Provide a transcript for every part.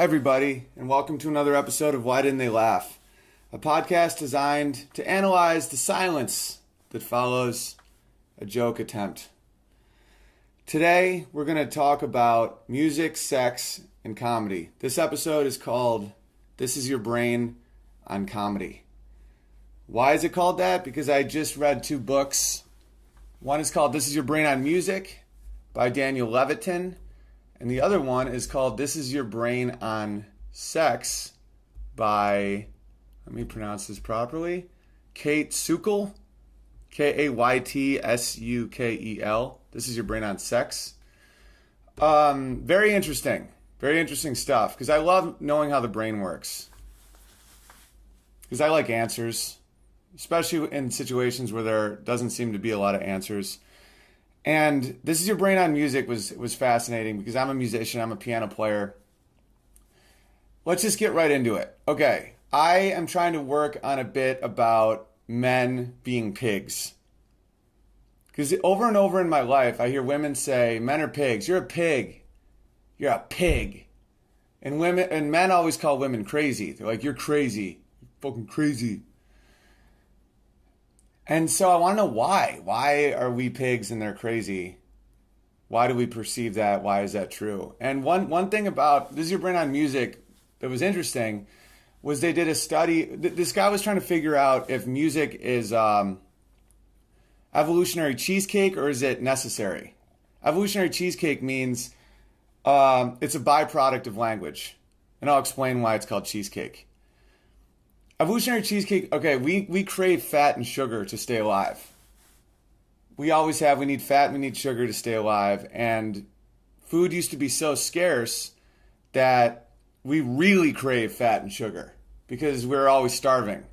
Hi, everybody, and welcome to another episode of Why Didn't They Laugh? A podcast designed to analyze the silence that follows a joke attempt. Today, we're going to talk about music, sex, and comedy. This episode is called This Is Your Brain on Comedy. Why is it called that? Because I just read two books. One is called This Is Your Brain on Music by Daniel Levitin. And the other one is called This Is Your Brain on Sex by, let me pronounce this properly, Kate Sukel, Kaytsukel. This Is Your Brain on Sex. Very interesting stuff, because I love knowing how the brain works. Because I like answers, especially in situations where there doesn't seem to be a lot of answers. And This Is Your Brain on Music was fascinating because I'm a musician, I'm a piano player. Let's just get right into it. Okay, I am trying to work on a bit about men being pigs. Because over and over in my life, I hear women say, men are pigs. You're a pig. You're a pig. And men always call women crazy. They're like, you're crazy. You're fucking crazy. And so I want to know why. Why are we pigs and they're crazy? Why do we perceive that? Why is that true? And one thing about This Is Your Brain on Music that was interesting was they did a study. This guy was trying to figure out if music is evolutionary cheesecake or is it necessary. Evolutionary cheesecake means it's a byproduct of language. And I'll explain why it's called cheesecake. Evolutionary cheesecake, okay, we crave fat and sugar to stay alive. We always have. We need fat and we need sugar to stay alive. And food used to be so scarce that we really crave fat and sugar because we're always starving.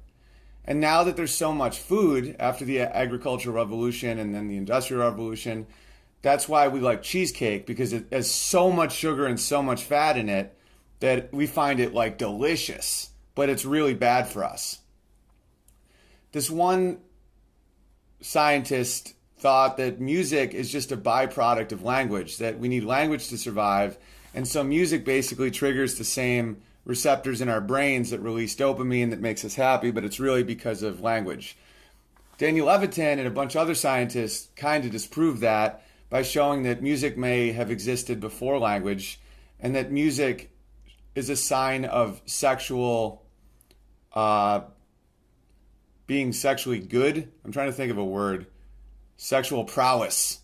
And now that there's so much food after the agricultural revolution and then the industrial revolution, that's why we like cheesecake, because it has so much sugar and so much fat in it that we find it like delicious. But it's really bad for us. This one scientist thought that music is just a byproduct of language, that we need language to survive. And so music basically triggers the same receptors in our brains that release dopamine that makes us happy, but it's really because of language. Daniel Levitin and a bunch of other scientists kind of disproved that by showing that music may have existed before language and that music is a sign of being sexually good. I'm trying to think of a word. Sexual prowess.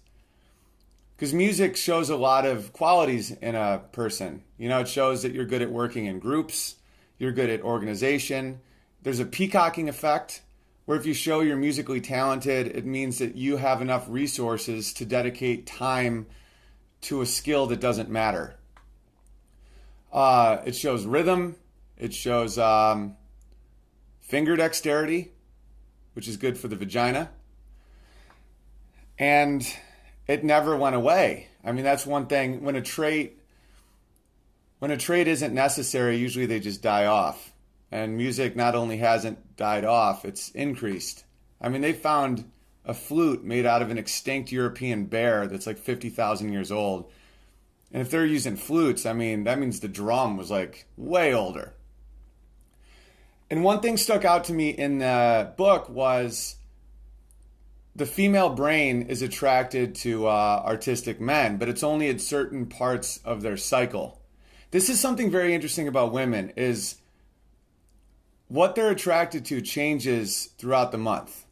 Because music shows a lot of qualities in a person. You know, it shows that you're good at working in groups. You're good at organization. There's a peacocking effect where if you show you're musically talented, it means that you have enough resources to dedicate time to a skill that doesn't matter. It shows rhythm. It shows finger dexterity, which is good for the vagina. And it never went away. I mean, that's one thing. When a trait isn't necessary, usually they just die off. And music not only hasn't died off, it's increased. I mean, they found a flute made out of an extinct European bear that's like 50,000 years old. And if they're using flutes, I mean, that means the drum was like way older. And one thing stuck out to me in the book was the female brain is attracted to artistic men, but it's only at certain parts of their cycle. This is something very interesting about women, is what they're attracted to changes throughout the month.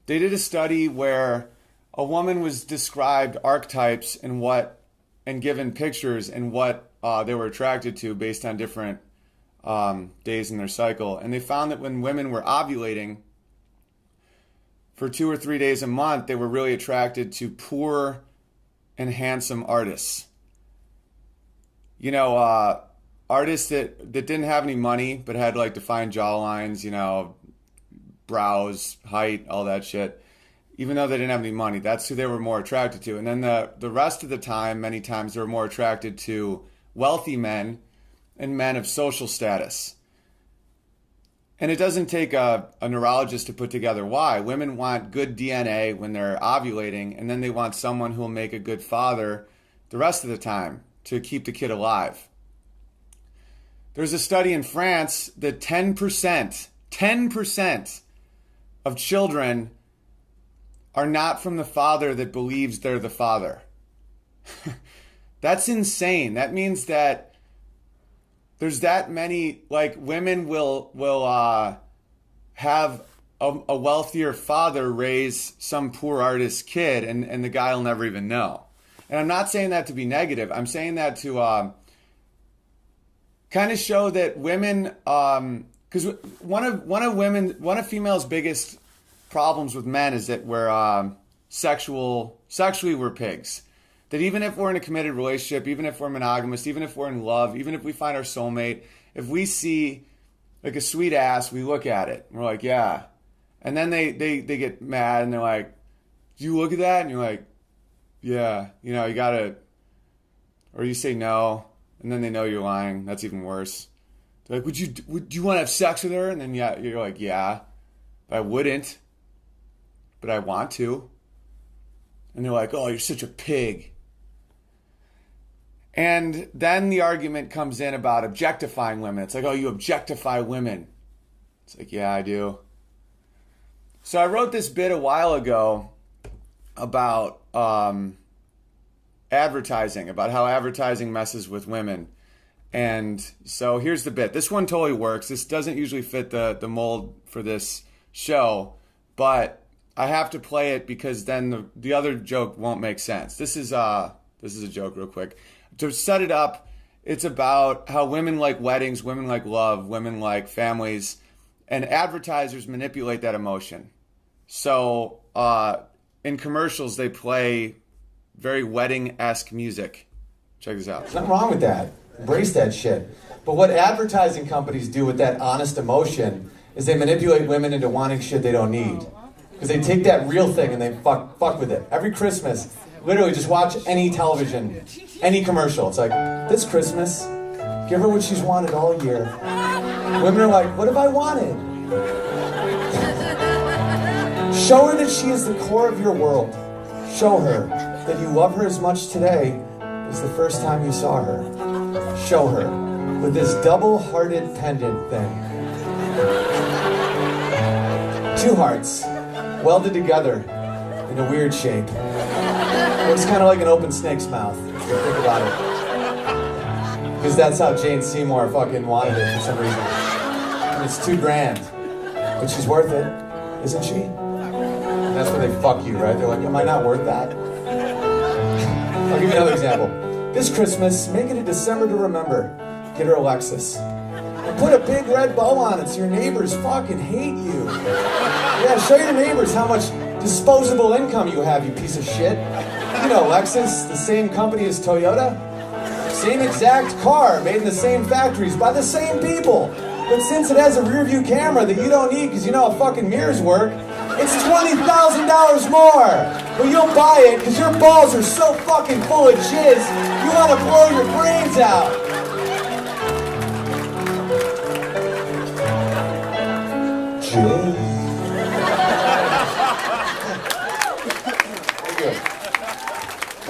They did a study where a woman was described archetypes and given pictures and what they were attracted to based on different days in their cycle. And they found that when women were ovulating for 2 or 3 days a month, they were really attracted to poor and handsome artists. You know, artists that didn't have any money but had like defined jawlines, you know, brows, height, all that shit. Even though they didn't have any money, that's who they were more attracted to. And then the rest of the time, many times they were more attracted to wealthy men and men of social status. And it doesn't take a neurologist to put together why. Women want good DNA when they're ovulating, and then they want someone who will make a good father the rest of the time to keep the kid alive. There's a study in France that 10% of children are not from the father that believes they're the father. That's insane. That means that there's that many, like, women will have a wealthier father raise some poor artist's kid, and the guy will never even know. And I'm not saying that to be negative. I'm saying that to kind of show that women, because one of females' biggest problems with men is that we're sexually we're pigs. That even if we're in a committed relationship, even if we're monogamous, even if we're in love, even if we find our soulmate, if we see like a sweet ass, we look at it. And we're like, yeah. And then they get mad and they're like, do you look at that? And you're like, yeah. You know, you gotta, or you say no, and then they know you're lying. That's even worse. They're like, would you want to have sex with her? And then yeah, you're like, yeah. I wouldn't, but I want to. And they're like, oh, you're such a pig. And then the argument comes in about objectifying women. It's like, oh, you objectify women. It's like, yeah, I do. So I wrote this bit a while ago about advertising, about how advertising messes with women. And so here's the bit. This one totally works. This doesn't usually fit the mold for this show, but I have to play it because then the other joke won't make sense. This is a joke real quick. To set it up, it's about how women like weddings, women like love, women like families, and advertisers manipulate that emotion. So in commercials, they play very wedding-esque music. Check this out. There's nothing wrong with that. Embrace that shit. But what advertising companies do with that honest emotion is they manipulate women into wanting shit they don't need. Because they take that real thing and they fuck with it. Every Christmas, literally just watch any television, any commercial. It's like, this Christmas, give her what she's wanted all year. Women are like, what have I wanted? Show her that she is the core of your world. Show her that you love her as much today as the first time you saw her. Show her with this double-hearted pendant thing. Two hearts welded together in a weird shape. Looks kind of like an open snake's mouth, if you think about it. Because that's how Jane Seymour fucking wanted it for some reason. And it's $2,000. But she's worth it, isn't she? And that's where they fuck you, right? They're like, am I not worth that? I'll give you another example. This Christmas, make it a December to remember. Get her a Lexus. And put a big red bow on it so your neighbors fucking hate you. Yeah, show your neighbors how much disposable income you have, you piece of shit. You know, Lexus, the same company as Toyota. Same exact car, made in the same factories by the same people. But since it has a rear view camera that you don't need because you know how fucking mirrors work, it's $20,000 more. But you'll buy it because your balls are so fucking full of jizz, you want to blow your brains out. Jizz.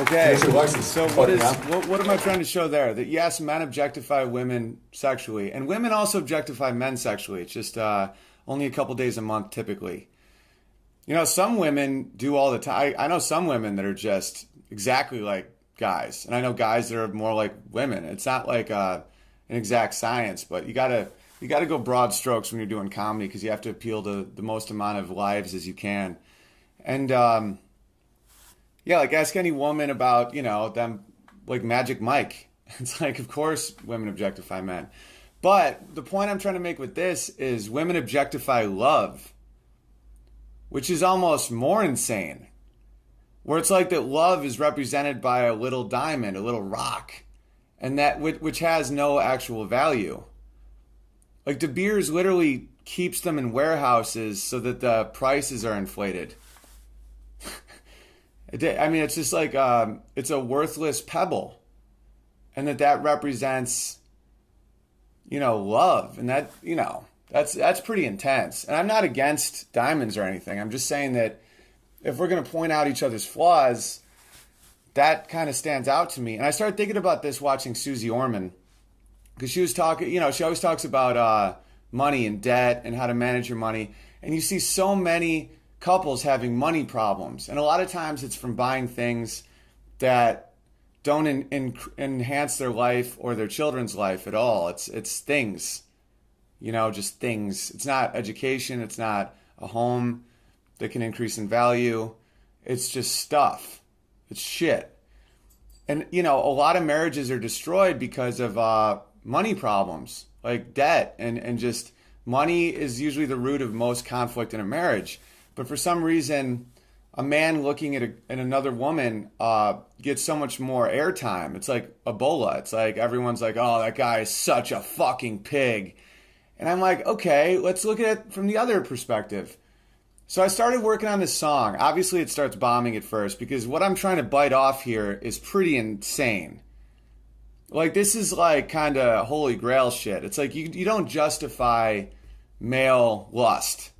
Okay, so what am I trying to show there? That yes, men objectify women sexually, and women also objectify men sexually. It's just only a couple days a month typically. You know, some women do all the time. I know some women that are just exactly like guys, and I know guys that are more like women. It's not like an exact science, but you gotta go broad strokes when you're doing comedy because you have to appeal to the most amount of lives as you can, and yeah, like ask any woman about, you know, them, like Magic Mike. It's like, of course, women objectify men. But the point I'm trying to make with this is women objectify love, which is almost more insane. Where it's like that love is represented by a little diamond, a little rock, and that which has no actual value. Like De Beers literally keeps them in warehouses so that the prices are inflated. I mean, it's just like it's a worthless pebble, and that represents, you know, love, and that, you know, that's pretty intense. And I'm not against diamonds or anything. I'm just saying that if we're going to point out each other's flaws, that kind of stands out to me. And I started thinking about this watching Susie Orman, because she was talking, she always talks about money and debt and how to manage your money. And you see so many couples having money problems. And a lot of times it's from buying things that don't enhance their life or their children's life at all. It's things, just things. It's not education. It's not a home that can increase in value. It's just stuff. It's shit. And, a lot of marriages are destroyed because of money problems, like debt. And just money is usually the root of most conflict in a marriage. But for some reason, a man looking at another woman gets so much more airtime. It's like Ebola. It's like everyone's like, oh, that guy is such a fucking pig. And I'm like, okay, let's look at it from the other perspective. So I started working on this song. Obviously, it starts bombing at first because what I'm trying to bite off here is pretty insane. Like, this is like kind of holy grail shit. It's like you don't justify male lust.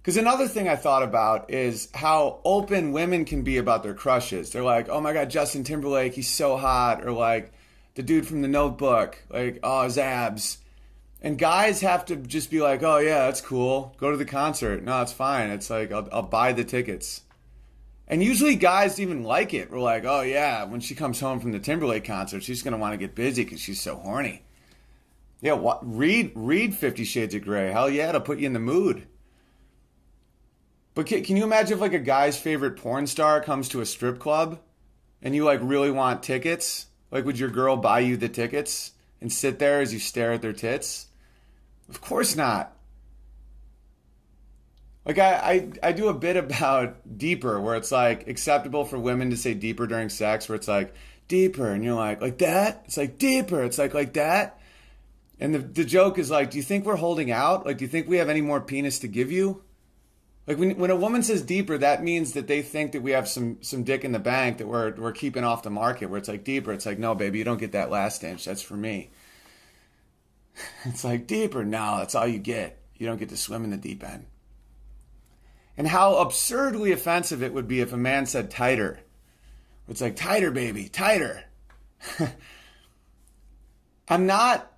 Because another thing I thought about is how open women can be about their crushes. They're like, oh my God, Justin Timberlake, he's so hot. Or like the dude from The Notebook, like, oh, his abs. And guys have to just be like, oh yeah, that's cool. Go to the concert. No, it's fine. It's like, I'll buy the tickets. And usually guys even like it. We're like, oh yeah, when she comes home from the Timberlake concert, she's going to want to get busy because she's so horny. Yeah, read 50 Shades of Grey. Hell yeah, it'll put you in the mood. But can you imagine if like a guy's favorite porn star comes to a strip club and you like really want tickets? Like, would your girl buy you the tickets and sit there as you stare at their tits? Of course not. Like I do a bit about deeper, where it's like acceptable for women to say deeper during sex, where it's like deeper, and you're like that? It's like deeper, it's like that. And the joke is like, do you think we're holding out? Like, do you think we have any more penis to give you? Like when a woman says deeper, that means that they think that we have some dick in the bank that we're keeping off the market, where it's like deeper. It's like, no, baby, you don't get that last inch. That's for me. It's like deeper. No, that's all you get. You don't get to swim in the deep end. And how absurdly offensive it would be if a man said tighter. It's like, tighter, baby, tighter. I'm not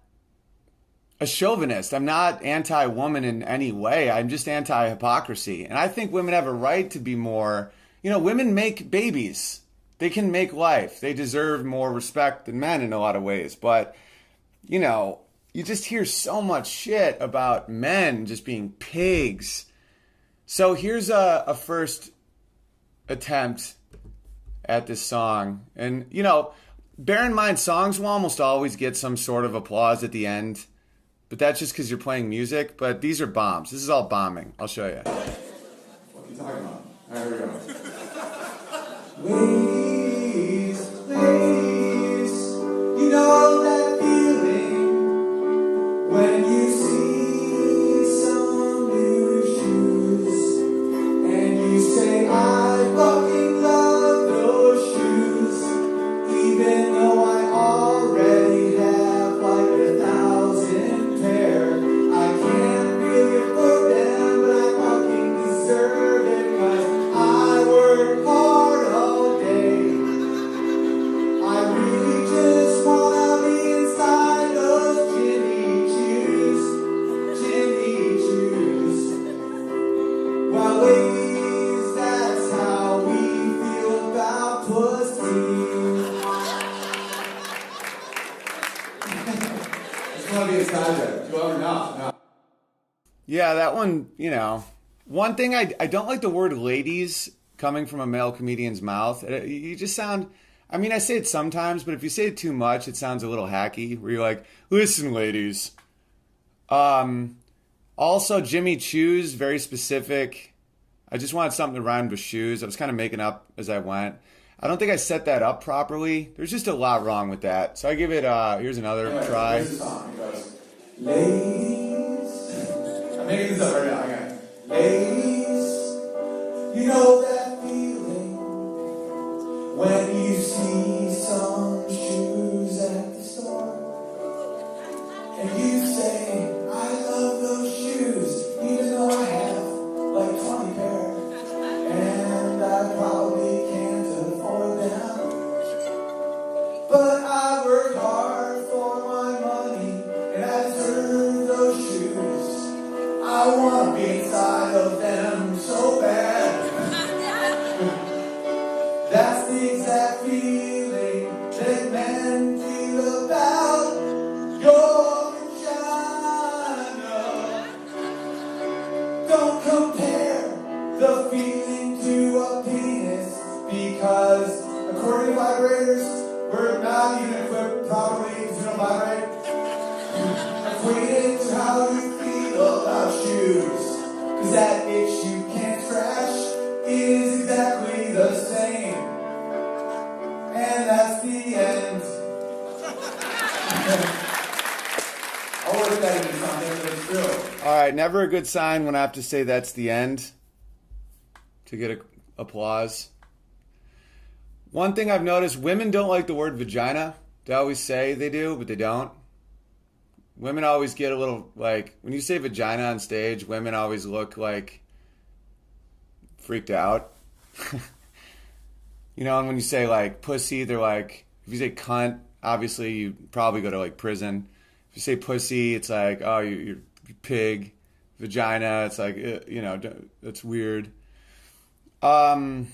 a chauvinist. I'm not anti-woman in any way. I'm just anti-hypocrisy. And I think women have a right to be more, women make babies. They can make life. They deserve more respect than men in a lot of ways. But, you just hear so much shit about men just being pigs. So here's a first attempt at this song. And, bear in mind, songs will almost always get some sort of applause at the end. But that's just because you're playing music. But these are bombs. This is all bombing. I'll show you. What are you talking about? All right, here we go. Ladies, ladies, you know that feeling when you see some new shoes and you say, I fucking love those shoes, even though I already have like 1,000 pair. I can't really afford them, but I fucking deserve it, 'cause I work hard all day. I really just wanna be inside those Jimmy Choos. Well, ladies, that's how we feel about pussy. It's gonna be inside there. Do you ever know? No. Yeah, that one, One thing I don't like the word ladies coming from a male comedian's mouth. You just sound, I say it sometimes, but if you say it too much, it sounds a little hacky, where you're like, listen, ladies. Also, Jimmy Choos, very specific. I just wanted something to rhyme with shoes. I was kind of making up as I went. I don't think I set that up properly. There's just a lot wrong with that. So I give it, here's another try. Here's the song. It goes, ladies. I'm making this up right now. I got it. Ladies, you know that feeling when you see some shoes at the store and you say, I love those shoes, even though I have like 20 pair and I probably can't afford them, but I work hard for right, never a good sign when I have to say that's the end to get applause. One thing I've noticed, women don't like the word vagina. They always say they do, but they don't. Women always get a little, like, when you say vagina on stage, women always look like freaked out. You know, and when you say, like, pussy, they're like, if you say cunt, obviously you probably go to, like, prison. If you say pussy, it's like, oh, you're pig. Vagina, it's like, you know, that's weird. I don't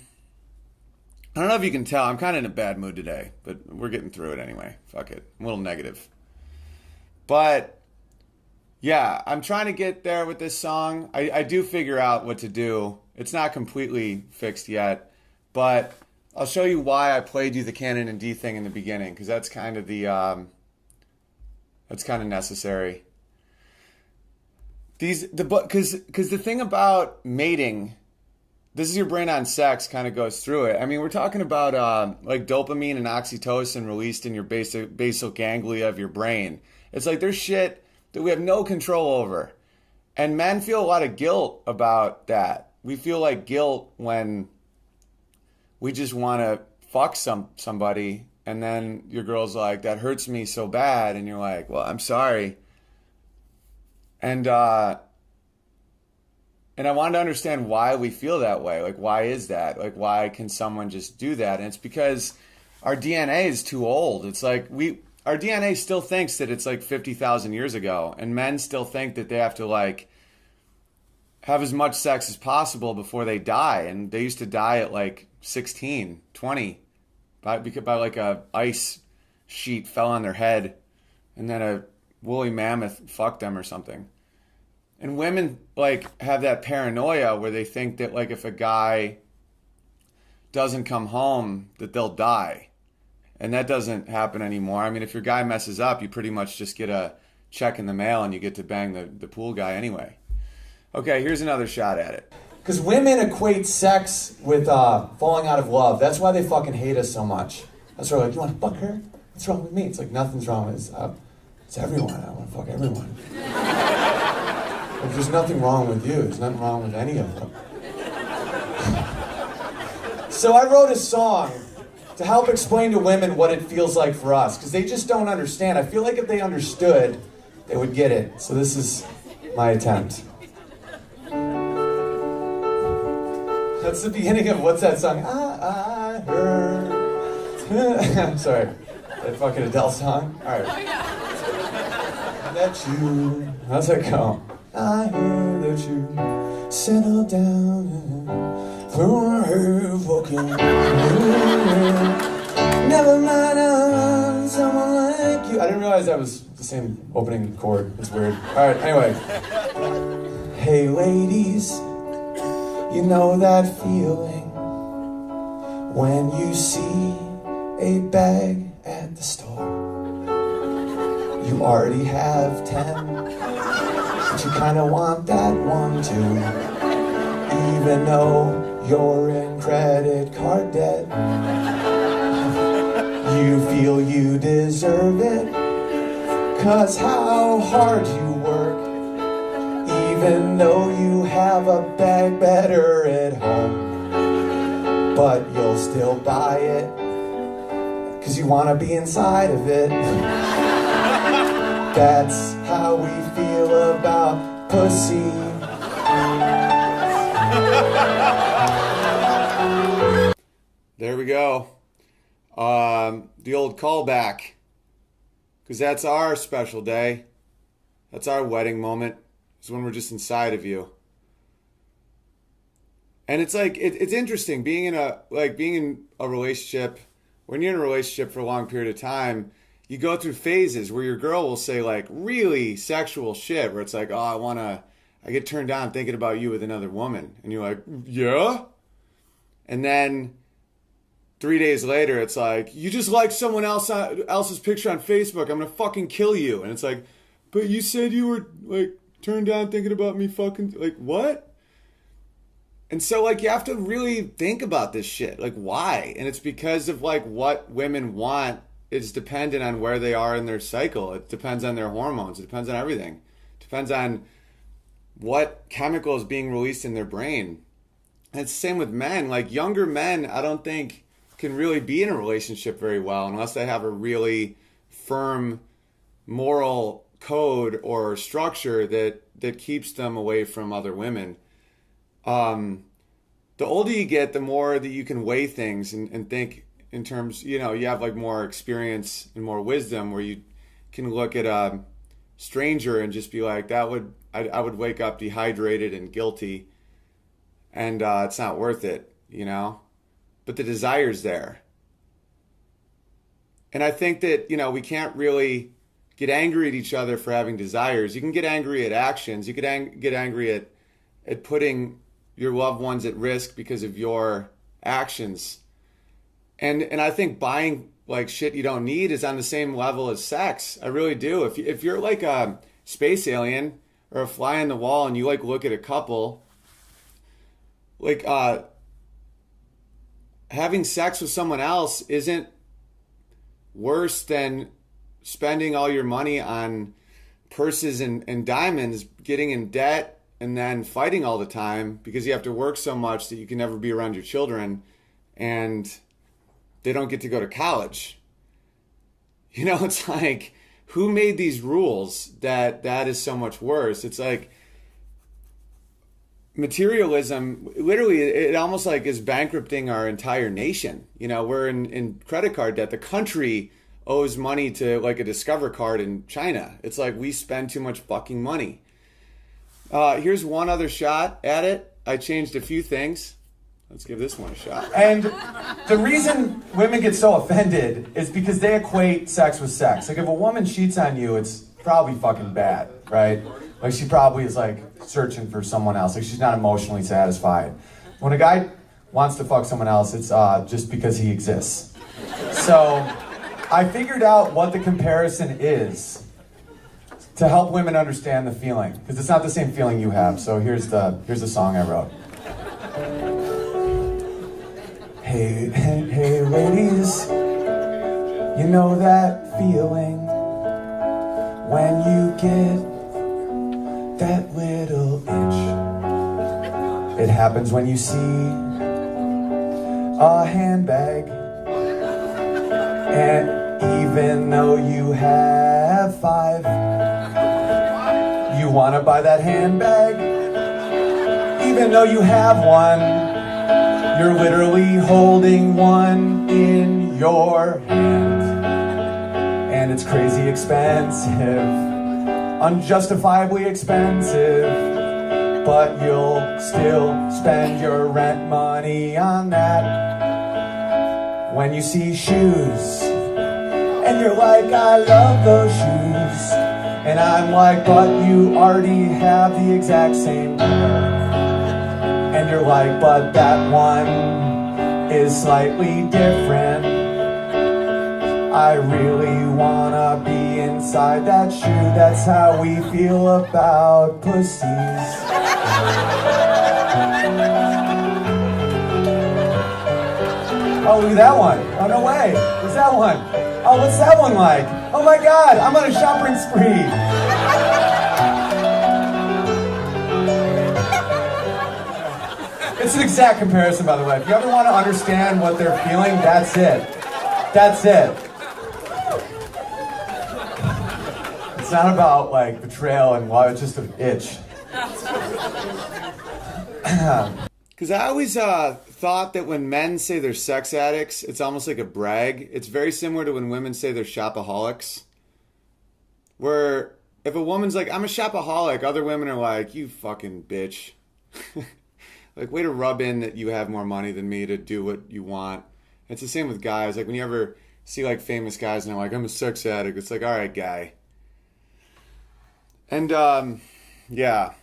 know if you can tell. I'm kind of in a bad mood today, but we're getting through it anyway. Fuck it. I'm a little negative. But, yeah, I'm trying to get there with this song. I do figure out what to do. It's not completely fixed yet, but I'll show you why I played you the canon in D thing in the beginning, because that's kind of that's kind of necessary. Because the thing about mating, this is your brain on sex, kind of goes through it. I mean, we're talking about like dopamine and oxytocin released in your basal ganglia of your brain. It's like there's shit that we have no control over. And men feel a lot of guilt about that. We feel like guilt when we just want to fuck somebody, and then your girl's like, that hurts me so bad, and you're like, well, I'm sorry. And I wanted to understand why we feel that way. Like, why is that? Like, why can someone just do that? And it's because our DNA is too old. It's like our DNA still thinks that it's like 50,000 years ago, and men still think that they have to like have as much sex as possible before they die. And they used to die at like 16, 20, by like a ice sheet fell on their head, and then a woolly mammoth fucked them or something. And women like have that paranoia where they think that like if a guy doesn't come home that they'll die. And that doesn't happen anymore. I mean, if your guy messes up, you pretty much just get a check in the mail and you get to bang the pool guy anyway. Okay, here's another shot at it. Because women equate sex with falling out of love. That's why they fucking hate us so much. That's why they're like, you want to fuck her? What's wrong with me? It's like, nothing's wrong with us. It's everyone. I want to fuck everyone. Like, there's nothing wrong with you. There's nothing wrong with any of them. So I wrote a song to help explain to women what it feels like for us, because they just don't understand. I feel like if they understood, they would get it. So this is my attempt. That's the beginning of, what's that song? I heard. I'm sorry. That fucking Adele song? Alright. That you. How's that go? I heard that you settled down for her fucking. Never mind on someone like you. I didn't realize that was the same opening chord. It's weird. Alright, anyway. Hey ladies, you know that feeling when you see a bag at the store. You already have 10, but you kinda want that one too. Even though you're in credit card debt, you feel you deserve it, 'cause how hard you work, even though you have a bag better at home. But you'll still buy it, 'cause you wanna be inside of it. That's how we feel about pussy. There we go. The old callback. Because that's our special day. That's our wedding moment. It's when we're just inside of you. And it's like, it's interesting being in a relationship. When you're in a relationship for a long period of time, you go through phases where your girl will say like really sexual shit where it's like, oh, I get turned on thinking about you with another woman. And you're like, yeah? And then 3 days later, it's like, you just like someone else's picture on Facebook. I'm going to fucking kill you. And it's like, but you said you were like turned on thinking about me fucking, like, what? And so like you have to really think about this shit. Like, why? And it's because of like what women want. It's dependent on where they are in their cycle. It depends on their hormones. It depends on everything. It depends on what chemical is being released in their brain. And it's the same with men. Like younger men, I don't think can really be in a relationship very well unless they have a really firm moral code or structure that keeps them away from other women. The older you get, the more that you can weigh things and think in terms, you know, you have like more experience and more wisdom where you can look at a stranger and just be like, I would wake up dehydrated and guilty, and it's not worth it, you know? But the desire's there. And I think that, you know, we can't really get angry at each other for having desires. You can get angry at actions. You could get angry at putting your loved ones at risk because of your actions. And I think buying like shit you don't need is on the same level as sex. I really do. If you're like a space alien or a fly on the wall and you like look at a couple, like having sex with someone else isn't worse than spending all your money on purses and diamonds, getting in debt, and then fighting all the time because you have to work so much that you can never be around your children and they don't get to go to college. You know, it's like, who made these rules that is so much worse? It's like materialism, literally, it almost like is bankrupting our entire nation. You know, we're in credit card debt. The country owes money to like a Discover card in China. It's like we spend too much fucking money. Here's one other shot at it. I changed a few things. Let's give this one a shot. And the reason women get so offended is because they equate sex with sex. Like if a woman cheats on you, it's probably fucking bad, right? Like she probably is like searching for someone else. Like she's not emotionally satisfied. When a guy wants to fuck someone else, it's just because he exists. So I figured out what the comparison is to help women understand the feeling, because it's not the same feeling you have. So here's the song I wrote. Hey, hey, ladies, you know that feeling when you get that little itch. It happens when you see a handbag, and even though you have 5, you want to buy that handbag. Even though you have one, you're literally holding one in your hand. And it's crazy expensive, unjustifiably expensive, but you'll still spend your rent money on that. When you see shoes, and you're like, I love those shoes. And I'm like, but you already have the exact same pair. And you're like, but that one is slightly different. I really wanna be inside that shoe. That's how we feel about pussies. Oh, look at that one. Oh, no way. What's that one? Oh, what's that one like? Oh my God, I'm on a shopping spree. It's an exact comparison, by the way. If you ever want to understand what they're feeling, that's it. That's it. It's not about like betrayal and love, it's just an itch. Because I always thought that when men say they're sex addicts, it's almost like a brag. It's very similar to when women say they're shopaholics. Where if a woman's like, I'm a shopaholic, other women are like, you fucking bitch. Like, way to rub in that you have more money than me to do what you want. It's the same with guys. Like, when you ever see, like, famous guys and they're like, I'm a sex addict, it's like, all right, guy. And, yeah.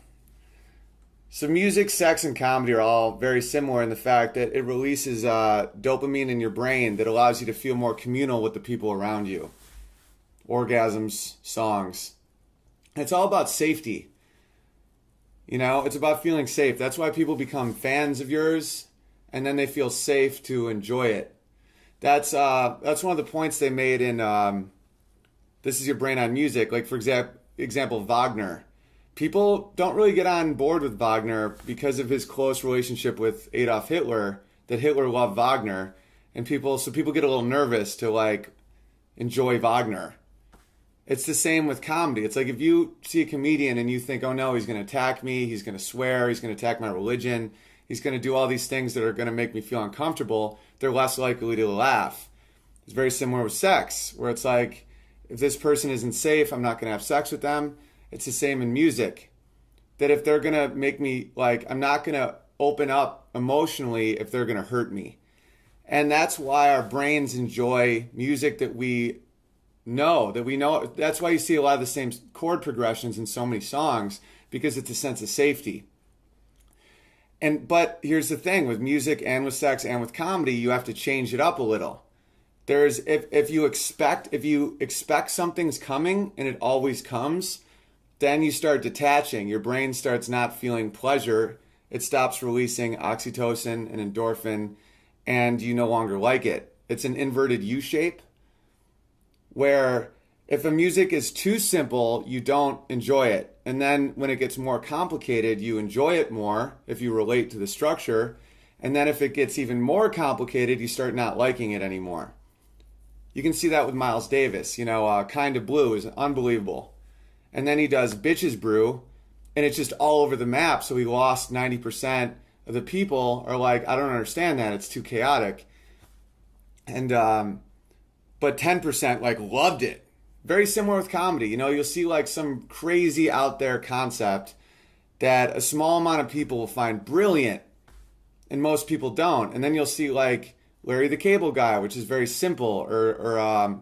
So music, sex, and comedy are all very similar in the fact that it releases dopamine in your brain that allows you to feel more communal with the people around you. Orgasms, songs. It's all about safety. You know, it's about feeling safe. That's why people become fans of yours, and then they feel safe to enjoy it. That's one of the points they made in This Is Your Brain on Music. Like, for example, Wagner. people don't really get on board with Wagner because of his close relationship with Adolf Hitler, that Hitler loved Wagner, and people get a little nervous to like enjoy Wagner. It's the same with comedy. It's like if you see a comedian and you think, oh no, he's going to attack me, he's going to swear, he's going to attack my religion, he's going to do all these things that are going to make me feel uncomfortable, they're less likely to laugh. It's very similar with sex, where it's like, if this person isn't safe, I'm not going to have sex with them. It's the same in music. That if they're going to make me, like, I'm not going to open up emotionally if they're going to hurt me. And that's why our brains enjoy music that we know. That's why you see a lot of the same chord progressions in so many songs, because it's a sense of safety. But here's the thing, with music and with sex and with comedy, you have to change it up a little. If you expect something's coming and it always comes, then you start detaching. Your brain starts not feeling pleasure. It stops releasing oxytocin and endorphin, and you no longer like it. It's an inverted U shape, where if a music is too simple, you don't enjoy it. And then when it gets more complicated, you enjoy it more if you relate to the structure. And then if it gets even more complicated, you start not liking it anymore. You can see that with Miles Davis. Kind of Blue is unbelievable. And then he does Bitches Brew, and it's just all over the map. So he lost 90% of the people are like, I don't understand that. It's too chaotic. And but 10% like loved it. Very similar with comedy. You'll see like some crazy out there concept that a small amount of people will find brilliant, and most people don't. And then you'll see like Larry the Cable Guy, which is very simple, or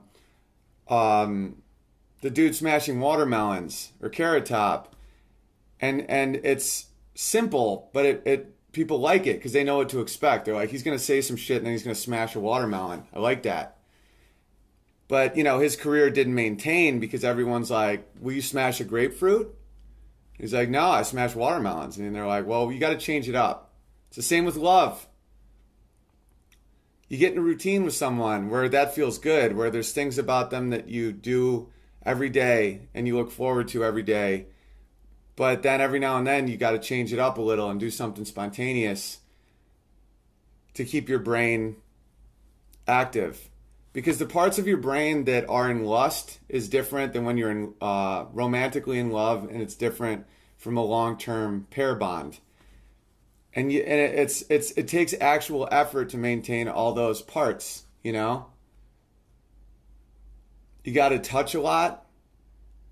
the dude smashing watermelons, or Carrot Top, and it's simple, but it people like it because they know what to expect. They're like, he's going to say some shit and then he's going to smash a watermelon. I like that. But his career didn't maintain because everyone's like, will you smash a grapefruit? He's like, no, I smash watermelons. And they're like, well, you got to change it up. It's the same with love. You get in a routine with someone where that feels good, where there's things about them that you do every day and you look forward to every day. But then every now and then you got to change it up a little and do something spontaneous to keep your brain active. Because the parts of your brain that are in lust is different than when you're in romantically in love, and it's different from a long-term pair bond. And it takes actual effort to maintain all those parts, You got to touch a lot.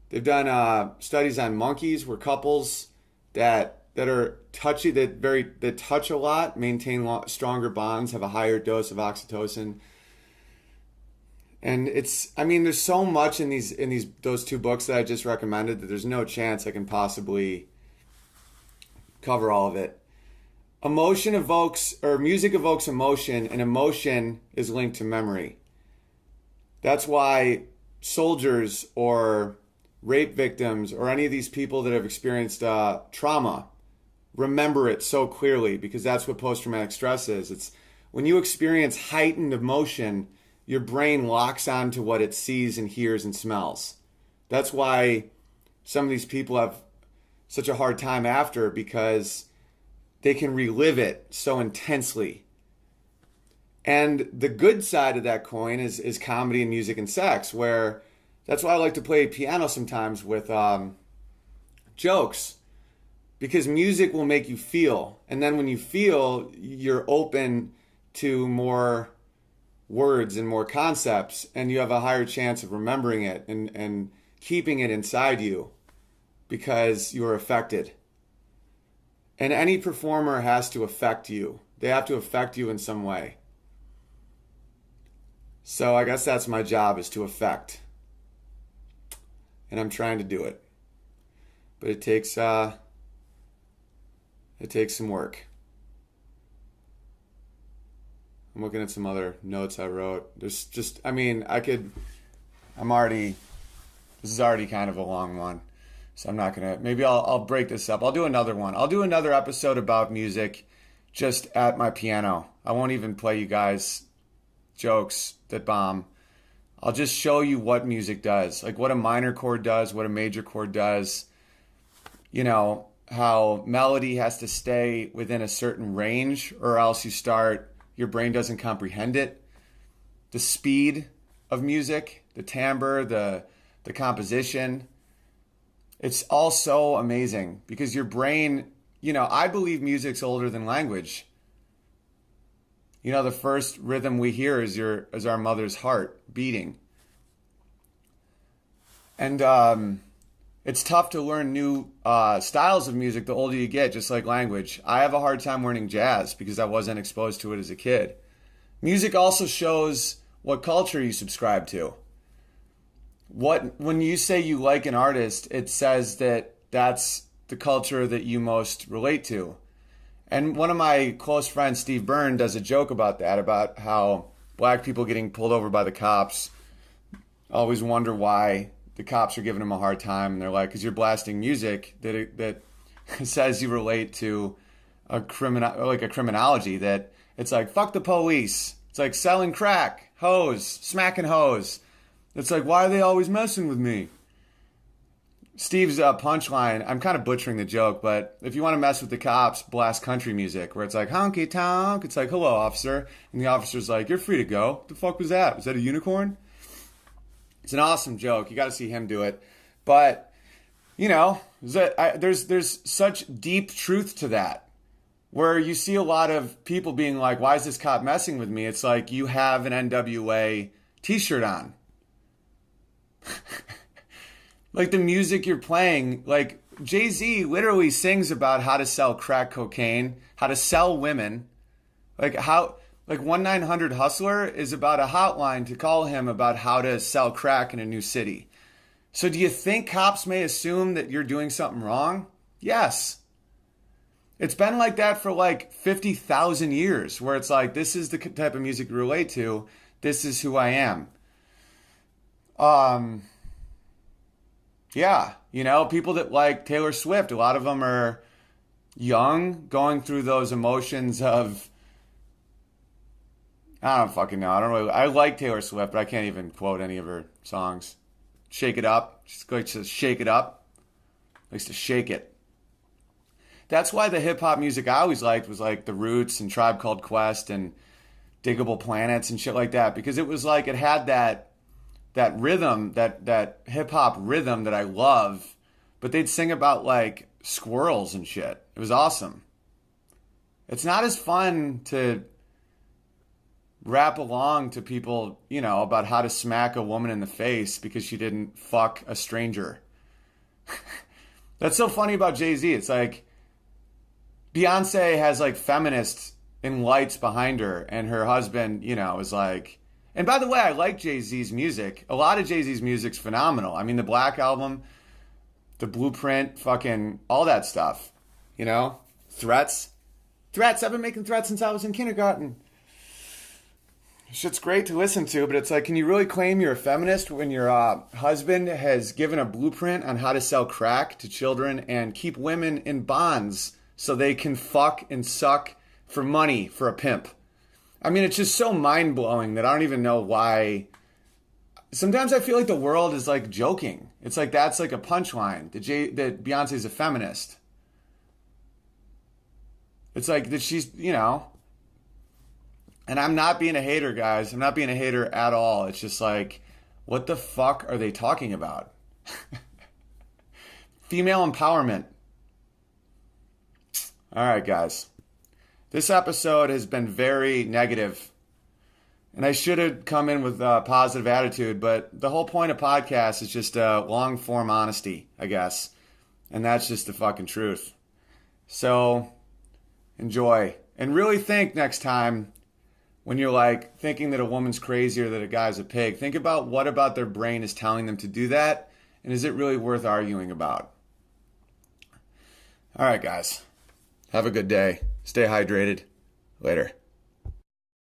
They've done studies on monkeys where couples that are touchy, that touch a lot, maintain stronger bonds, have a higher dose of oxytocin. And there's so much in those two books that I just recommended that there's no chance I can possibly cover all of it. Music evokes emotion, and emotion is linked to memory. That's why soldiers or rape victims or any of these people that have experienced trauma remember it so clearly, because that's what post-traumatic stress is. It's when you experience heightened emotion, your brain locks onto what it sees and hears and smells. That's why some of these people have such a hard time after, because they can relive it so intensely. And the good side of that coin is comedy and music and sex, where that's why I like to play piano sometimes with jokes, because music will make you feel. And then when you feel, you're open to more words and more concepts, and you have a higher chance of remembering it and keeping it inside you because you're affected. And any performer has to affect you. They have to affect you in some way. So I guess that's my job, is to affect. And I'm trying to do it. But it takes some work. I'm looking at some other notes I wrote. This is already kind of a long one. So I'm not going to, maybe I'll break this up. I'll do another one. I'll do another episode about music just at my piano. I won't even play you guys jokes that bomb. I'll just show you what music does, like what a minor chord does, what a major chord does, you know, how melody has to stay within a certain range or else your brain doesn't comprehend it. The speed of music, the timbre, the composition. It's all so amazing because your brain, you know, I believe music's older than language. You know, the first rhythm we hear is our mother's heart beating. And it's tough to learn new styles of music the older you get, just like language. I have a hard time learning jazz because I wasn't exposed to it as a kid. Music also shows what culture you subscribe to. When you say you like an artist, it says that that's the culture that you most relate to. And one of my close friends, Steve Byrne, does a joke about that, about how black people getting pulled over by the cops always wonder why the cops are giving them a hard time. And they're like, because you're blasting music that says you relate to a criminology, that it's like, fuck the police. It's like selling crack, hoes, smacking hoes. It's like, why are they always messing with me? Steve's punchline, I'm kind of butchering the joke, but if you want to mess with the cops, blast country music, where it's like, honky tonk, it's like, hello, officer. And the officer's like, you're free to go. What the fuck was that? Was that a unicorn? It's an awesome joke. You got to see him do it. But, you know, there's such deep truth to that, where you see a lot of people being like, why is this cop messing with me? It's like, you have an NWA t-shirt on. Like the music you're playing, like Jay-Z literally sings about how to sell crack cocaine, how to sell women. Like 1-900-HUSTLER is about a hotline to call him about how to sell crack in a new city. So do you think cops may assume that you're doing something wrong? Yes. It's been like that for like 50,000 years, where it's like, this is the type of music you relate to. This is who I am. Yeah, you know, people that like Taylor Swift, a lot of them are young, going through those emotions of, I don't fucking know. I like Taylor Swift, but I can't even quote any of her songs. Shake It Up. She likes to shake it up. Likes to shake it. That's why the hip hop music I always liked was like The Roots and Tribe Called Quest and Diggable Planets and shit like that, because it was like, it had that rhythm, that hip hop rhythm that I love, but they'd sing about like squirrels and shit. It was awesome. It's not as fun to rap along to people, you know, about how to smack a woman in the face because she didn't fuck a stranger. That's so funny about Jay-Z. It's like Beyonce has like feminists in lights behind her, and her husband, you know, is like, and by the way, I like Jay-Z's music. A lot of Jay-Z's music's phenomenal. I mean, the Black Album, the Blueprint, fucking all that stuff. You know? Threats. I've been making threats since I was in kindergarten. Shit's great to listen to, but it's like, can you really claim you're a feminist when your husband has given a blueprint on how to sell crack to children and keep women in bonds so they can fuck and suck for money for a pimp? I mean, it's just so mind-blowing that I don't even know why. Sometimes I feel like the world is like joking. It's like, that's like a punchline, that Beyonce's a feminist. It's like that she's, you know, and I'm not being a hater, guys. I'm not being a hater at all. It's just like, what the fuck are they talking about? Female empowerment. All right, guys. This episode has been very negative, and I should have come in with a positive attitude, but the whole point of podcasts is just long-form honesty, I guess, and that's just the fucking truth. So, enjoy, and really think next time when you're like thinking that a woman's crazy or that a guy's a pig, think about what about their brain is telling them to do that, and is it really worth arguing about? All right, guys. Have a good day. Stay hydrated. Later.